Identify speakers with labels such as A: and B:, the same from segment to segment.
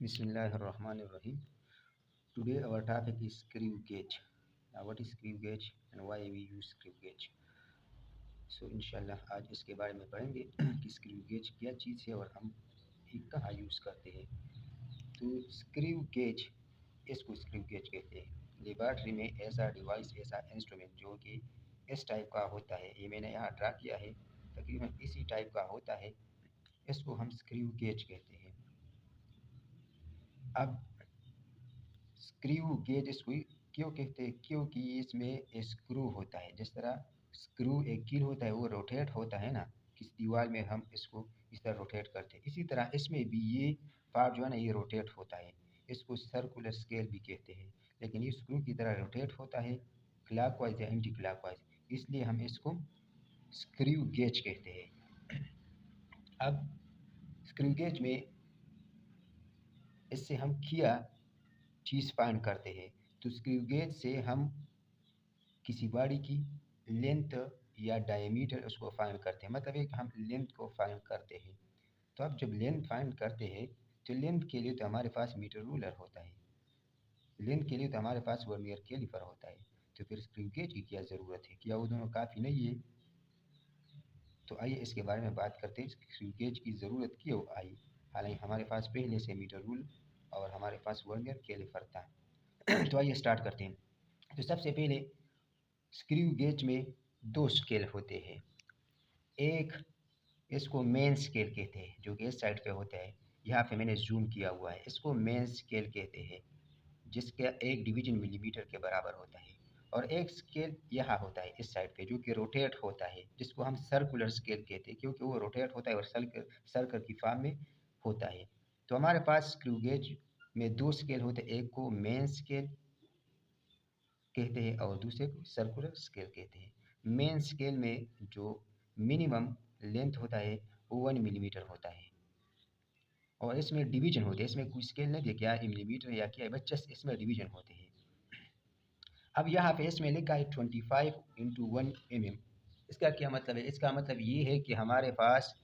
A: Bismillahirrahmanirrahim. Today our topic is screw gauge. Now what is screw gauge and why we use screw gauge? So इंशाल्लाह आज इसके बारे में पढ़ेंगे कि स्क्रू गेज क्या चीज़ है और हम ये कहाँ यूज़ करते हैं। तो स्क्रू गेज, इसको स्क्रू गेज कहते हैं। लेबॉर्ट्री में ऐसा डिवाइस, ऐसा इंस्ट्रूमेंट जो कि इस टाइप का होता है, ये मैंने यहाँ ड्रा किया है, तकरीबन इसी टाइप का होता है, इसको हम स्क्रू गेज कहते हैं। अब स्क्रू गेज इसको क्यों कहते हैं? क्योंकि इसमें स्क्रू होता है। जिस तरह स्क्रू एक कील होता है वो रोटेट होता है ना, किसी दीवार में हम इसको इस तरह रोटेट करते हैं, इसी तरह इसमें भी ये पार्ट जो है ना ये रोटेट होता है। इसको सर्कुलर स्केल भी कहते हैं, लेकिन ये स्क्रू की तरह रोटेट होता है क्लॉकवाइज या एंटी क्लॉकवाइज, इसलिए हम इसको स्क्रू गेज कहते हैं। अब स्क्रू गेज में इससे हम क्या चीज़ फाइंड करते हैं? तो स्क्रू गेज से हम किसी बॉडी की लेंथ या डायमीटर उसको फाइंड करते हैं, मतलब एक हम लेंथ को फाइंड करते हैं। तो अब जब लेंथ फाइंड करते हैं तो लेंथ के लिए तो हमारे पास मीटर रूलर होता है, लेंथ के लिए तो हमारे पास वर्नियर कैलिपर होता है। तो फिर स्क्रू गेज की क्या ज़रूरत है? क्या वो दोनों काफ़ी नहीं है? तो आइए इसके बारे में बात करते हैं, स्क्रू गेज की ज़रूरत क्यों आई। हालांकि हमारे पास पहले से मीटर रूल और हमारे पास वर्नियर कैलिपर था। तो आइए स्टार्ट करते हैं। तो सबसे पहले स्क्रू गेज में दो स्केल होते हैं। एक, इसको मेन स्केल कहते हैं, जो कि इस साइड पे होता है, यहाँ पे मैंने जूम किया हुआ है, इसको मेन स्केल कहते हैं, जिसका एक डिवीजन मिलीमीटर के बराबर होता है। और एक स्केल यहाँ होता है इस साइड पे, जो कि रोटेट होता है, जिसको हम सर्कुलर स्केल कहते हैं, क्योंकि वो रोटेट होता है और सर्कल की फॉर्म में होता है। तो हमारे पास स्क्रू गेज में दो स्केल होते हैं, एक को मेन स्केल कहते हैं और दूसरे को सर्कुलर स्केल कहते हैं। मेन स्केल में जो मिनिमम लेंथ होता है वो 1 मिलीमीटर होता है, और इसमें डिवीजन होते हैं, इसमें कोई स्केल नहीं दिया क्या मिलीमीटर या क्या है, बस जस्ट इसमें डिवीजन होते हैं। अब यहाँ पे इसमें लिखा है 25 इंटू 1 mm। इसका क्या मतलब है? इसका मतलब ये है कि हमारे पास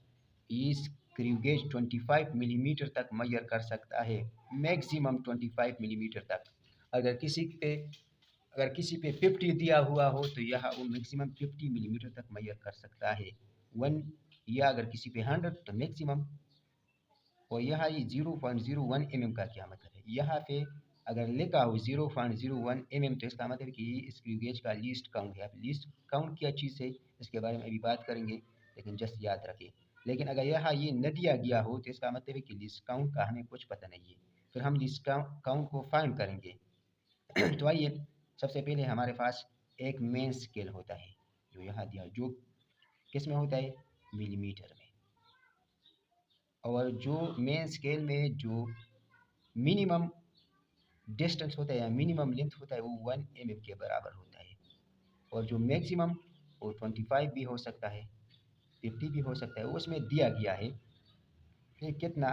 A: इस स्क्रू गेज 25 मिलीमीटर तक मेजर कर सकता है, मैक्सिमम 25 मिलीमीटर तक। अगर किसी पे 50 दिया हुआ हो तो यह वो मैक्सिमम 50 मिलीमीटर तक मेजर कर सकता है 1, या अगर किसी पे 100 तो मैक्सिमम। और यहाँ ये 0.01 mm का क्या मतलब है? यहाँ पे अगर लिखा हो 0.01 mm तो इसका मतलब कि ये स्क्रू गेज का लीस्ट काउंट है। अब लीस्ट काउंट क्या चीज़ है इसके बारे में अभी बात करेंगे, लेकिन जस्ट याद रखें। लेकिन अगर यहाँ ये न दिया गया हो तो इसका मतलब है कि लीस्ट काउंट का हमें कुछ पता नहीं है, फिर हम लीस्ट काउंट को फाइंड करेंगे। तो आइए, सबसे पहले हमारे पास एक मेन स्केल होता है जो यहाँ दिया, जो किस में होता है? मिलीमीटर में। और जो मेन स्केल में जो मिनिमम डिस्टेंस होता है या मिनिमम लेंथ होता है वो 1 mm के बराबर होता है। और जो मैक्सिमम वो 25 भी हो सकता है, 50 भी हो सकता है, वो उसमें दिया गया है। फिर कितना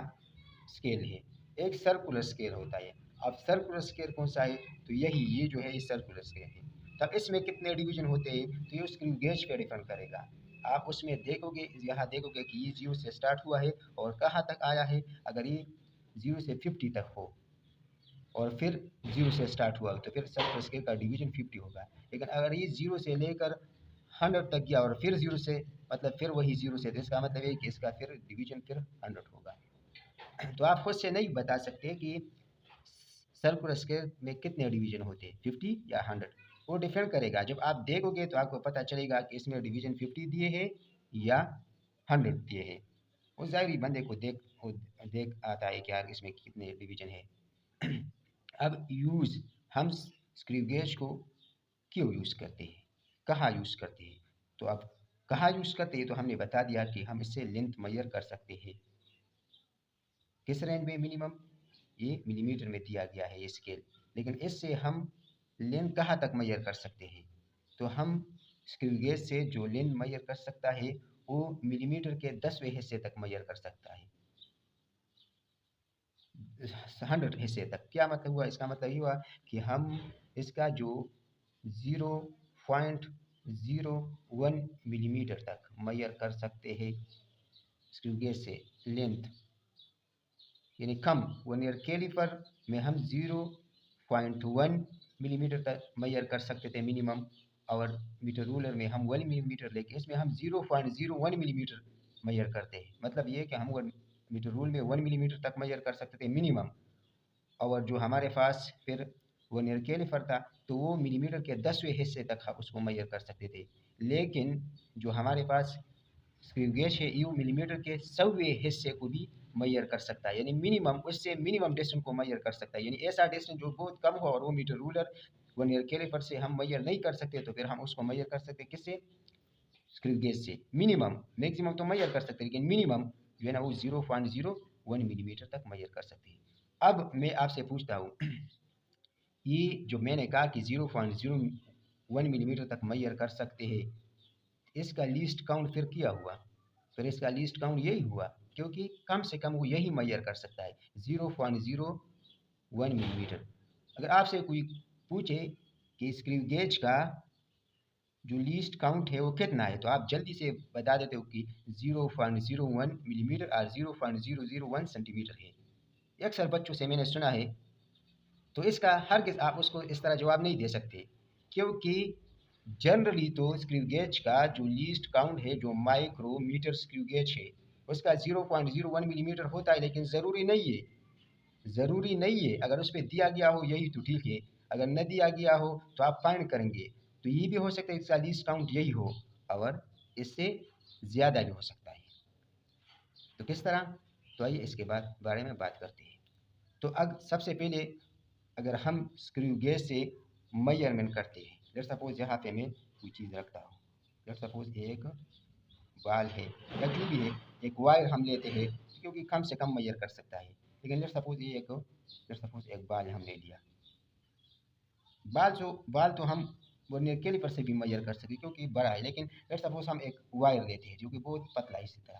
A: स्केल है? एक सर्कुलर स्केल होता है। अब सर्कुलर स्केल कौन सा है? तो यही, ये जो है ये सर्कुलर स्केल है। तब इसमें कितने डिवीजन होते हैं तो ये स्क्रू गेज पे डिपेंड करेगा। आप उसमें देखोगे, यहाँ देखोगे कि ये 0 से स्टार्ट हुआ है और कहाँ तक आया है। अगर ये 0 से 50 तक हो और फिर 0 से स्टार्ट हुआ तो फिर सर्कुलर स्केल का डिवीजन 50 होगा। लेकिन अगर ये 0 से लेकर 100 तक गया और फिर 0 से, मतलब फिर वही 0 से, तो इसका मतलब है कि इसका फिर डिवीजन फिर 100 होगा। तो आप खुद से नहीं बता सकते कि सर्कुलर स्केल में कितने डिवीजन होते हैं, 50 या 100। वो डिपेंड करेगा, जब आप देखोगे तो आपको पता चलेगा कि इसमें डिवीजन 50 दिए हैं या 100 दिए हैं। वो ज़ाहिर बंदे को देख आता है कि यार इसमें कितने डिवीजन है। अब यूज़, हम स्क्रू गेज को क्यों यूज़ करते हैं, कहाँ यूज़ करते हैं? तो अब कहाँ यूज़ करते हैं तो हमने बता दिया कि हम इससे लेंथ मेजर कर सकते हैं। किस रेंज में? मिनिमम, ये मिलीमीटर में दिया गया है ये स्केल। लेकिन इससे हम लेंथ कहाँ तक मेजर कर सकते हैं? तो हम स्क्रू गेज से जो लेंथ मेजर कर सकता है वो मिलीमीटर के 10वें हिस्से तक मेजर कर सकता है, 100 हिस्से तक। क्या मतलब हुआ? इसका मतलब ये हुआ कि हम इसका जो 0.01 मिलीमीटर तक मेजर कर सकते हैं स्क्रू गेज से लेंथ। यानी कम। वर्नियर कैलिपर में हम 0.1 मिलीमीटर तक मेजर कर सकते थे मिनिमम, और मीटर रूलर में हम 1 मिलीमीटर लेके इसमें हम 0.01 मिलीमीटर मेजर करते हैं। मतलब ये कि हम मीटर रूल में 1 मिलीमीटर तक मेजर कर सकते थे मिनिमम, और जो हमारे पास फिर वर्नियर कैलिपर था तो वो मिलीमीटर के 10वें हिस्से तक हम उसको मेजर कर सकते थे। लेकिन जो हमारे पास स्क्रू गेज है ये मिलीमीटर के 100वें हिस्से को भी मेजर कर सकता है, यानी मिनिमम उससे मिनिमम डिस्टेंस को मेजर कर सकता है। यानी ऐसा डिस्टेंस जो बहुत कम हो और वो मीटर रूलर वर्नियर कैलिपर से हम मेजर नहीं कर सकते, तो फिर हम उसको मेजर कर सकते किससे? स्क्रू गेज से। मिनिमम, मैक्सिमम तो मेजर कर सकते हैं लेकिन मिनिमम जो है ना वो 0.01 मिलीमीटर तक मेजर कर सकते हैं। अब मैं आपसे पूछता हूँ ये जो मैंने कहा कि 0.01 मिलीमीटर तक मेजर कर सकते हैं, इसका लीस्ट काउंट फिर क्या हुआ? फिर इसका लीस्ट काउंट यही हुआ, क्योंकि कम से कम वो यही मेजर कर सकता है 0.01 मिलीमीटर। अगर आपसे कोई पूछे कि स्क्रू गेज का जो लीस्ट काउंट है वो कितना है, तो आप जल्दी से बता देते हो कि 0.01 मिलीमीटर और 0.001 सेंटीमीटर है। अक्सर बच्चों से मैंने सुना है, तो इसका हरगिज़ आप उसको इस तरह जवाब नहीं दे सकते, क्योंकि जनरली तो स्क्रू गेज का जो लीस्ट काउंट है जो माइक्रोमीटर स्क्रू गेज है उसका 0.01 मिलीमीटर होता है, लेकिन ज़रूरी नहीं है। ज़रूरी नहीं है, अगर उस पर दिया गया हो यही तो ठीक है, अगर न दिया गया हो तो आप फाइंड करेंगे, तो ये भी हो सकता है इसका लीस्ट काउंट यही हो और इससे ज़्यादा भी हो सकता है। तो किस तरह? तो आइए इसके बारे में बात करते हैं। तो अब सबसे पहले अगर हम स्क्रू गेज से मेजरमेंट करते हैं, लेट्स सपोज यहाँ पे मैं कोई चीज़ रखता हूँ, लेट्स सपोज एक बाल है या जो भी है, एक वायर हम लेते हैं क्योंकि कम से कम मेजर कर सकता है। लेकिन लेट्स सपोज एक बाल हमने लिया, बाल तो हम वर्नियर कैलिपर से भी मेजर कर सकते क्योंकि बड़ा है, लेकिन लेट्स सपोज हम एक वायर लेते हैं जो कि बहुत पतला है इसी तरह।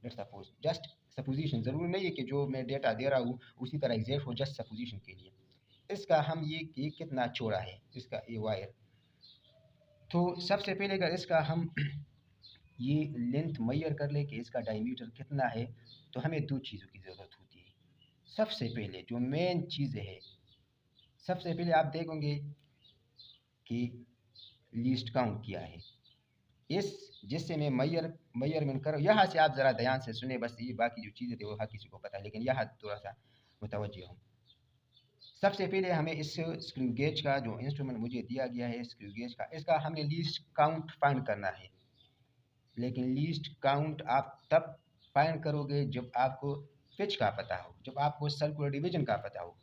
A: लेट्स सपोज, जस्ट सपोजिशन, ज़रूरी नहीं है कि जो मैं डेटा दे रहा हूँ उसी तरह एग्जैक्ट हो, जस्ट सपोजिशन के लिए। इसका हम ये कि कितना चौड़ा है इसका ये वायर, तो सबसे पहले अगर इसका हम ये लेंथ मेजर कर ले कि इसका डायमीटर कितना है, तो हमें दो चीज़ों की ज़रूरत होती है। सबसे पहले जो मेन चीज़ है, सबसे पहले आप देखोगे कि लीस्ट काउंट क्या है, इस जिससे मैं मेजरमेंट कर, यहाँ से आप ज़रा ध्यान से सुने, बस ये बाकी जो चीज़ें थे वो हर किसी को पता है, लेकिन यहाँ थोड़ा सा मुतवज्जो हूँ। सबसे पहले हमें इस स्क्रू गेज का जो इंस्ट्रूमेंट मुझे दिया गया है स्क्रू गेज का, इसका हमने लीस्ट काउंट फाइंड करना है। लेकिन लीस्ट काउंट आप तब फाइंड करोगे जब आपको पिच का पता हो, जब आपको सर्कुलर डिवीजन का पता हो।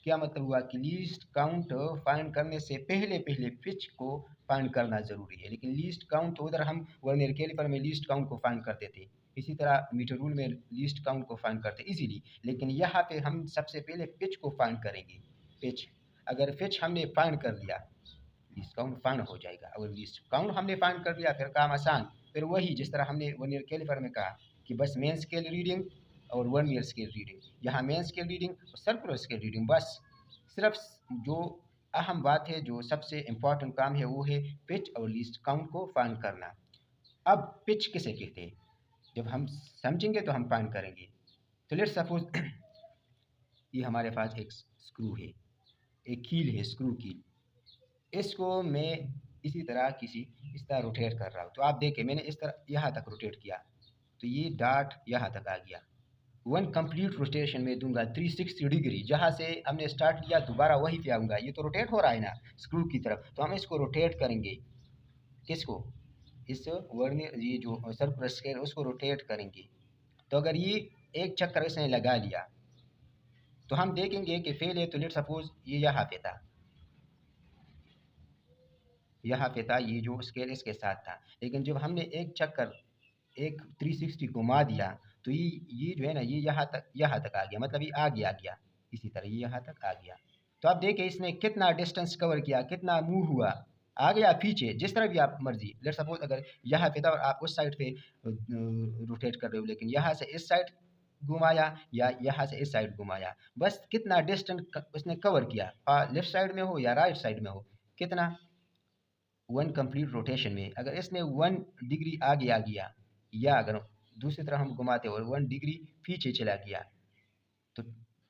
A: क्या मतलब हुआ कि लीस्ट काउंट फाइंड करने से पहले पहले पिच को फाइंड करना ज़रूरी है। लेकिन लीस्ट काउंट तो उधर हम वर्नियर कैलिपर में लीस्ट काउंट को फाइंड करते थे, इसी तरह मीटर रूल में लीस्ट काउंट को फाइंड करते इजीली। लेकिन यहाँ पे हम सबसे पहले पिच को फाइंड करेंगे। पिच, अगर पिच हमने फाइंड कर लिया लीस्ट काउंट फाइंड हो जाएगा। अगर लीस्ट काउंट हमने फाइंड कर लिया फिर काम आसान, फिर वही जिस तरह हमने वर्नियर कैलिपर में कहा कि बस मेन स्केल रीडिंग और वर्नियर स्केल रीडिंग, यहाँ मेन स्केल रीडिंग और सर्कुलर स्केल रीडिंग, बस सिर्फ जो अहम बात है जो सबसे इम्पॉर्टेंट काम है वो है पिच और लीस्ट काउंट को फाइंड करना। अब पिच किसे कहते हैं जब हम समझेंगे तो हम फाइंड करेंगे। तो लेट्स सपोज ये हमारे पास एक स्क्रू है, एक कील है, स्क्रू कील। इसको मैं इसी तरह इस तरह रोटेट कर रहा हूँ, तो आप देखें मैंने इस तरह यहाँ तक रोटेट किया तो ये डॉट यहाँ तक आ गया। वन कंप्लीट रोटेशन में दूंगा 360 डिग्री, जहाँ से हमने स्टार्ट किया दोबारा वहीं पे आऊँगा। ये तो रोटेट हो रहा है ना स्क्रू की तरफ, तो हम इसको रोटेट करेंगे। किसको? इस वर्नियर ये जो सर्कुलर स्केल उसको रोटेट करेंगे। तो अगर ये एक चक्कर इसने लगा लिया तो हम देखेंगे कि फेल है। तो लेट सपोज ये यहाँ पे था, यहाँ पे था, ये जो स्केल इसके साथ था, लेकिन जब हमने एक चक्कर एक 360 घुमा दिया तो ये जो है ना ये यहाँ तक आ गया, मतलब ये आगे आ गया, इसी तरह ये यहाँ तक आ गया। तो आप देखिए इसने कितना डिस्टेंस कवर किया, कितना मूव हुआ, आगे या पीछे, जिस तरह भी आप मर्जी। लेट सपोज अगर यहाँ पे था और आप उस साइड पे रोटेट कर रहे हो, लेकिन यहाँ से इस साइड घुमाया या यहाँ से इस साइड घुमाया, बस कितना डिस्टेंस उसने कवर किया, लेफ्ट साइड में हो या राइट साइड में हो, कितना? वन कंप्लीट रोटेशन में अगर इसने 1 डिग्री आगे आ गया या अगर दूसरी तरह हम घुमाते और 1 डिग्री पीछे चला गया, तो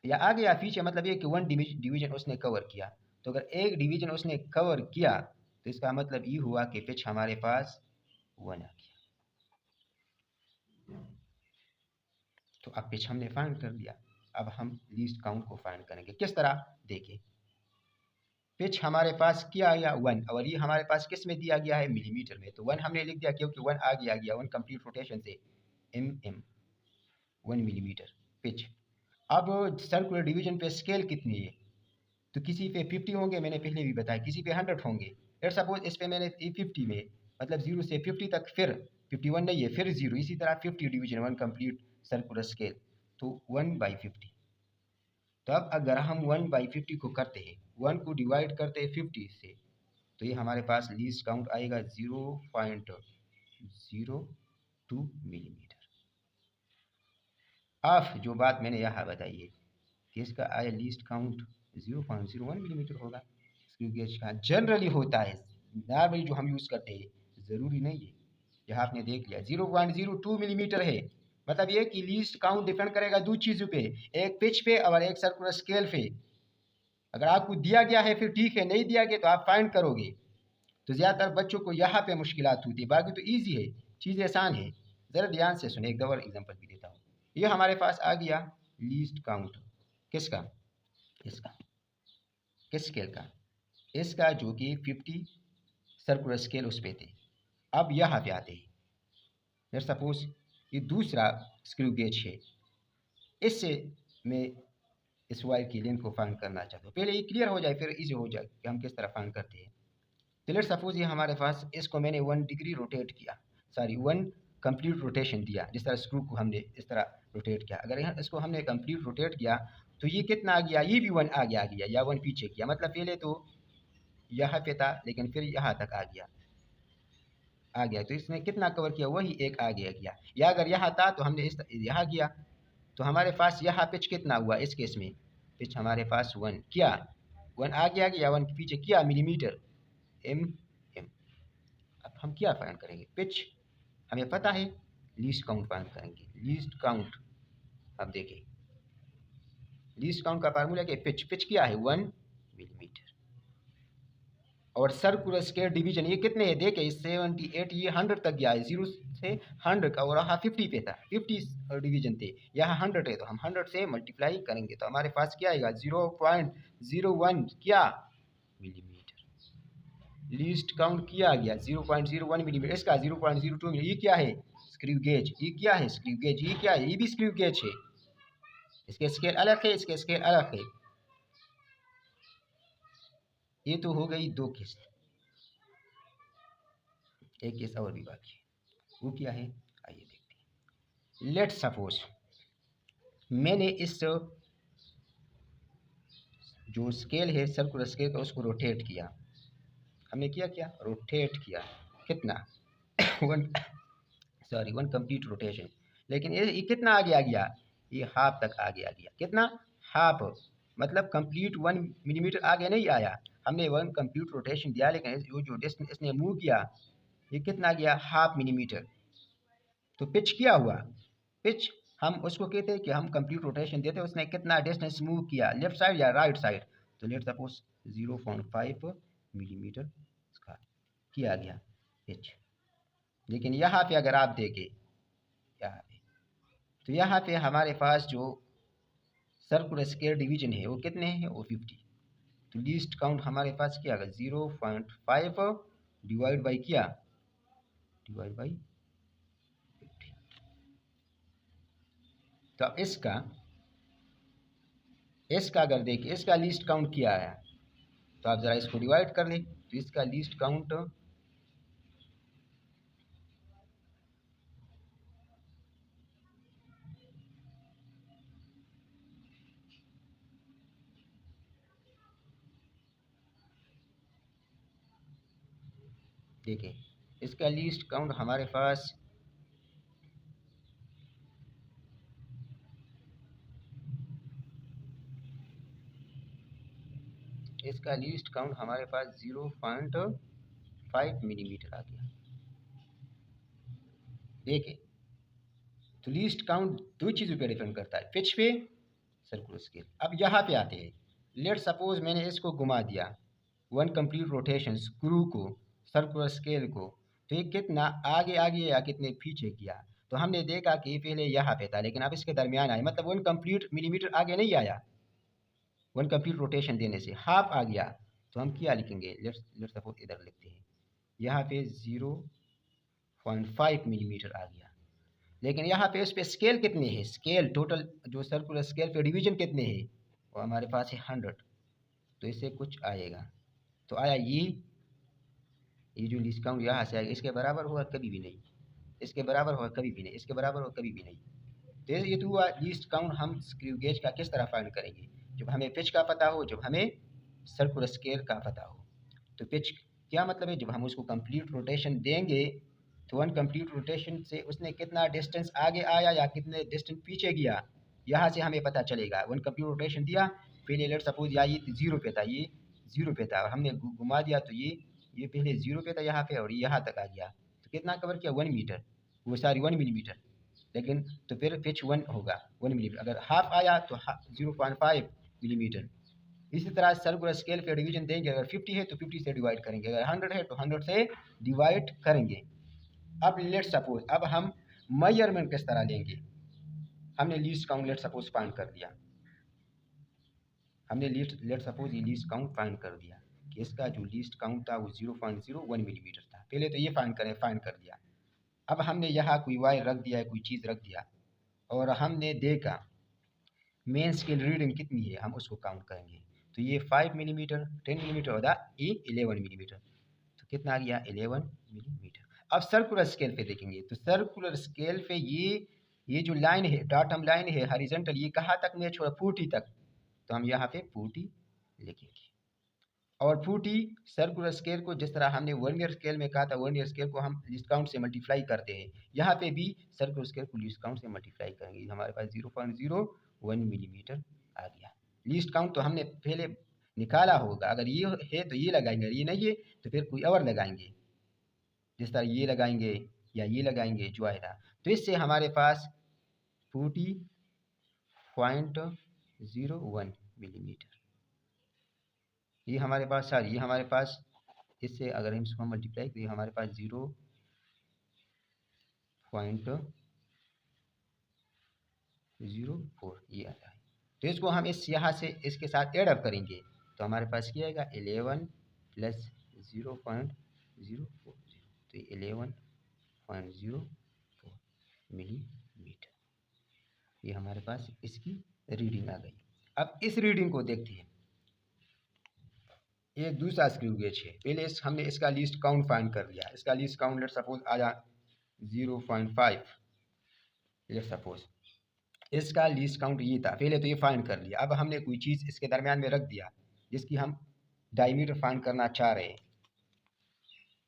A: या आगे या पीछे, मतलब ये कि वन डिवीजन उसने कवर किया। तो अगर एक डिवीजन उसने कवर किया तो इसका मतलब ये हुआ कि पिच हमारे पास 1 आ गया। तो अब पिच हमने फाइंड कर दिया। अब हम लीस्ट काउंट को फाइंड करेंगे। किस तरह? देखिए, पिच हमारे पास क्या आया 1, और ये हमारे पास किस में दिया गया है? मिलीमीटर में। तो 1 हमने लिख दिया क्योंकि 1 आगे आ गया, 1 कंप्लीट रोटेशन से mm 1 मिलीमीटर पिच। अब सर्कुलर डिवीजन पे स्केल कितनी है? तो किसी पे 50 होंगे, मैंने पहले भी बताया, किसी पे 100 होंगे। लेट्स सपोज इस पे मैंने 50 में, मतलब 0 से 50 तक, फिर 51 नहीं है, फिर 0, इसी तरह 50 डिवीजन 1 कंप्लीट सर्कुलर स्केल, तो 1/50। तो अब अगर हम 1/50 को करते हैं, 1 को डिवाइड करते हैं 50 से, तो ये हमारे पास लीस्ट काउंट आएगा 0.02 मिलीमीटर। अब जो बात मैंने यहाँ बताई है कि इसका आया लीस्ट काउंट 0.01 मिलीमीटर होगा। स्क्रू गेज का जनरली होता है, नॉर्मली जो हम यूज़ करते हैं, ज़रूरी नहीं है। यहाँ आपने देख लिया 0.02 मिलीमीटर है, मतलब ये कि लीस्ट काउंट डिपेंड करेगा दो चीज़ों पे, एक पिच पे और एक सर्कुलर स्केल पे। अगर आपको दिया गया है फिर ठीक है, नहीं दिया गया तो आप फाइंड करोगे। तो ज़्यादातर बच्चों को यहाँ पे मुश्किलात होती है, बाकी तो ईजी है, चीज़ आसान है। ज़रा ध्यान से सुने, एक और एग्जांपल भी देता हूँ। ये हमारे पास आ गया लीस्ट काउंट, किसका? इसका। किस स्केल का? इसका, जो कि 50 सर्कुलर स्केल उस पे थे। अब यहाँ पे आते हैं, लेट्स सपोज ये दूसरा स्क्रू गेज है, इससे मैं इस वायर की लेंथ को फाइंड करना चाहता हूँ। पहले ये क्लियर हो जाए, फिर इजी हो जाए कि हम किस तरह फाइंड करते हैं। तो लेट्स सपोज ये हमारे पास, इसको मैंने 1 डिग्री रोटेट किया, सॉरी 1 कंप्लीट रोटेशन दिया, जिस तरह स्क्रू को हमने इस तरह रोटेट किया। अगर यहाँ इसको हमने कंप्लीट रोटेट किया तो ये कितना आ गया? ये भी 1 आगे आ गया या 1 पीछे किया, मतलब पहले तो यहाँ पे था लेकिन फिर यहाँ तक आ गया। तो इसने कितना कवर किया? वही एक आगे गया। या अगर यहाँ था तो हमने इस यहाँ किया, तो हमारे पास यहाँ पिच कितना हुआ? इस केस में पिच हमारे पास 1 किया, 1 आगे आ गया, 1 पीछे किया, मिलीमीटर एम एम। अब हम क्या फाइंड करेंगे? पिच हमें पता है, लीस्ट काउंट फाइंड करेंगे। लीस्ट काउंट, अब देखिए लीस्ट काउंट का फार्मूला क्या है? पिच क्या है? 1 मिलीमीटर। और सर्कुलर स्केल डिवीजन ये कितने है? देखिए 78, ये 100 तक गया है, 0 से 100 का, और यहाँ 50 पे था, 50 डिवीजन थे, यहाँ 100 है, तो हम 100 से मल्टीप्लाई करेंगे तो हमारे पास क्या आएगा? 0.01 क्या मिलीमीटर। लीस्ट काउंट किया गया 0.01 मिलीमीटर, इसका 0.02 मिलीमीटर। ये क्या है? Screw gauge. ये क्या है? Screw gauge. ये क्या है? ये भी स्क्रू गेज है। इसके स्केल अलग है, इसके स्केल अलग है। ये तो हो गई दो किस्त, एक केस और भी बाकी है, वो क्या है? आइए देखते हैं। लेट सपोज मैंने इस जो स्केल है सर्कुलर स्केल का, उसको रोटेट किया। हमने क्या रोटेट किया, कितना? 1 कंप्लीट रोटेशन। लेकिन ये कितना आगे आ गया? ये हाफ तक आगे आ गया। कितना? हाफ, मतलब कंप्लीट 1 मिलीमीटर आगे नहीं आया। हमने 1 कंप्लीट रोटेशन दिया, लेकिन जो डिस्टेंस इसने मूव किया, ये कितना गया? Half millimetre. तो पिच क्या हुआ? पिच हम उसको कहते हैं कि हम कंप्लीट रोटेशन देते हैं, उसने कितना डिस्टेंस मूव किया, लेफ्ट साइड या राइट साइड। तो लेट सपोज 0.5 मिलीमीटर इसका किया गया पिच। लेकिन यहाँ पे अगर आप देखें, यहाँ पे, तो यहाँ पे हमारे पास जो सर्कुलर स्केल डिवीजन है वो कितने हैं? वो 50। तो लीस्ट काउंट हमारे पास क्या आएगा? 0.5 डिवाइड बाई क्या? Divide by 50। तो इसका अगर देखिए, इसका लीस्ट काउंट क्या आया, तो आप ज़रा इसको डिवाइड कर लें। तो इसका लीस्ट काउंट देखिए, इसका लीस्ट काउंट हमारे पास इसका लीस्ट काउंट हमारे पास 0.5 मिलीमीटर आ गया। देखिए, तो लीस्ट काउंट दो चीज़ों पे डिपेंड करता है, पिच पे, सर्कुलर स्केल। अब यहाँ पे आते हैं, लेट सपोज मैंने इसको घुमा दिया, वन कंप्लीट रोटेशन स्क्रू को, सर्कुलर स्केल को, तो ये कितना आगे आगे या कितने पीछे किया। तो हमने देखा कि पहले यहाँ पे था लेकिन अब इसके दरमियान आया, मतलब वन कंप्लीट मिलीमीटर आगे नहीं आया, वन कंप्लीट रोटेशन देने से हाफ आ गया। तो हम क्या लिखेंगे, लेट्स सपोज इधर लिखते हैं, यहाँ पे 0.5 मिलीमीटर आ गया। लेकिन यहाँ पे उस पर स्केल कितने हैं, स्केल टोटल जो सर्कुलर स्केल पे डिवीजन कितने हैं, वो हमारे पास है 100। तो इससे कुछ आएगा, तो आया ये जो लीस्ट काउंट यहाँ से आएगा, इसके बराबर होगा कभी भी नहीं, इसके बराबर होगा कभी भी नहीं, इसके बराबर होगा कभी भी नहीं। तो ये तो हुआ लीस्ट काउंट। हम स्क्रू गेज का किस तरह फाइंड करेंगे, जब हमें पिच का पता हो, जब हमें सर्कुलर स्केल का पता हो। तो पिच क्या मतलब है, जब हम उसको कंप्लीट रोटेशन देंगे तो वन कंप्लीट रोटेशन से उसने कितना डिस्टेंस आगे आया या कितने डिस्टेंस पीछे गया, यहाँ से हमें पता चलेगा। वन कंप्लीट रोटेशन दिया, पहले लेट सपोज या ये 0 पे था, ये 0 पे था और हमने घुमा दिया तो ये पहले 0 पे था यहाँ पे और यहाँ तक आ गया, तो कितना कवर किया, 1 मीटर, वो सारी 1 मिलीमीटर। लेकिन तो फिर पिच 1 होगा, 1 मिलीमीटर। अगर हाफ आया तो 0.5 मिलीमीटर। इसी तरह सर्कुलर स्केल पे डिवीजन देंगे, अगर 50 है तो 50 से डिवाइड करेंगे, अगर 100 है तो 100 से डिवाइड करेंगे। अब लेट सपोज, अब हम मेजरमेंट किस तरह लेंगे, हमने least count let suppose find कर दिया, हमने लेट सपोज ये लीस्ट काउंट फाइंड कर दिया कि इसका जो लीस्ट काउंट था वो 0.01 मिलीमीटर था। पहले तो ये फाइंड कर दिया। अब हमने यहाँ कोई वायर रख दिया है, कोई चीज़ रख दिया और हमने देखा मेन स्केल रीडिंग कितनी है, हम उसको काउंट करेंगे। तो ये 5 मिलीमीटर, 10 मिलीमीटर और ये 11 मिलीमीटर, तो कितना आ गया, 11 मिलीमीटर। अब सर्कुलर स्केल पे देखेंगे, तो सर्कुलर स्केल पे ये जो लाइन है, डाटम लाइन है हॉरिजॉन्टल, ये कहाँ तक में छोड़ा, 40 तक। तो हम यहाँ पे 40 लिखेंगे। और 40 सर्कुलर स्केल को जिस तरह हमने वर्नियर स्केल में कहा था, वर्नियर स्केल को हम लीस्ट काउंट से मल्टीप्लाई करते हैं, यहाँ पे भी सर्कुलर स्केल को लीस्ट काउंट से मल्टीप्लाई करेंगे। हमारे पास 0.01 मिलीमीटर आ गया। लीस्ट काउंट तो हमने पहले निकाला होगा, अगर ये है तो ये लगाएंगे, अगर ये नहीं है तो फिर कोई और लगाएंगे, जिस तरह ये लगाएंगे या ये लगाएंगे जो आएगा। तो इससे हमारे पास 40.01 मिलीमीटर ये हमारे पास, ये हमारे पास, इससे अगर हम इसको मल्टीप्लाई करें हमारे पास 0.04 ये आता है। तो इसको हम इस यहाँ से इसके साथ एड अप करेंगे तो हमारे पास क्या आएगा, 11 प्लस 0.040, तो 11.04 मिलीमीटर ये हमारे पास इसकी रीडिंग आ गई। अब इस रीडिंग को देखते हैं, एक दूसरा स्क्रू गेज है, पहले हमने इसका लीस्ट काउंट फाइंड कर लिया, इसका लीस्ट काउंट लेट सपोज आया 0.5, लेट सपोज इसका लीस्ट काउंट ये था, पहले तो ये फाइंड कर लिया। अब हमने कोई चीज़ इसके दरमियान में रख दिया जिसकी हम डायमीटर फाइंड करना चाह रहे हैं,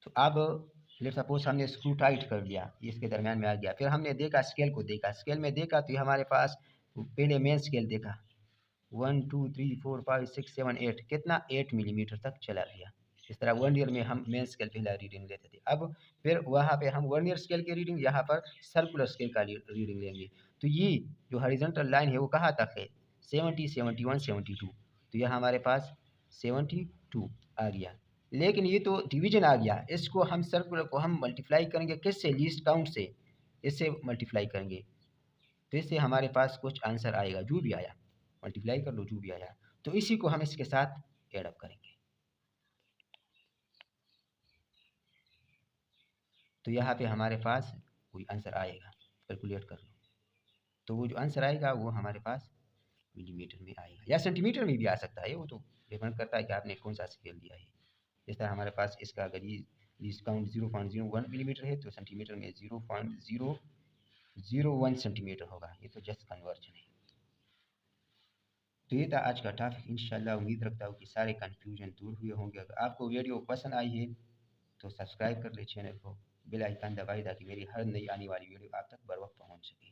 A: तो अब लेट सपोज हमने स्क्रू टाइट कर लिया, ये इसके दरमियान में आ गया। फिर हमने देखा स्केल को, देखा स्केल में देखा तो ये हमारे पास पहले मेन स्केल देखा 1 2 3 4 5 6 7 8, कितना 8 मिलीमीटर तक चला गया। इस तरह वर्नियर में हम मेन स्केल पहला रीडिंग लेते थे, अब फिर वहाँ पे हम वर्नियर स्केल की रीडिंग, यहाँ पर सर्कुलर स्केल का रीडिंग लेंगे। तो ये जो हॉरिजॉन्टल लाइन है वो कहाँ तक है, 70 71 72, तो यह हमारे पास 72 आ गया। लेकिन ये तो डिवीजन आ गया, इसको हम सर्कुलर को हम मल्टीप्लाई करेंगे किससे, लीस्ट काउंट से, इससे मल्टीप्लाई करेंगे तो इससे हमारे पास कुछ आंसर आएगा, जो भी आया मल्टीप्लाई कर लो, जो भी आया। तो इसी को हम इसके साथ एड अप करेंगे, तो यहाँ पे हमारे पास कोई आंसर आएगा, कैलकुलेट कर लो, तो वो जो आंसर आएगा वो हमारे पास मिलीमीटर में आएगा या सेंटीमीटर में भी आ सकता है, वो तो डिपेंड करता है कि आपने कौन सा स्केल दिया है। जिस तरह हमारे पास इसका अगर ये लीस्ट काउंट 0.01 मिलीमीटर है तो सेंटीमीटर में 0.001 सेंटीमीटर होगा, ये तो जस्ट कन्वर्जन है। तो ये था आज का टॉपिक, इंशाल्लाह उम्मीद रखता हूँ कि सारे कन्फ्यूजन दूर हुए होंगे। अगर आपको वीडियो पसंद आई है तो सब्सक्राइब कर ले चैनल को, बेल आइकन दबाए ताकि मेरी हर नई आने वाली वीडियो आप तक बर वक्त पहुँच सके।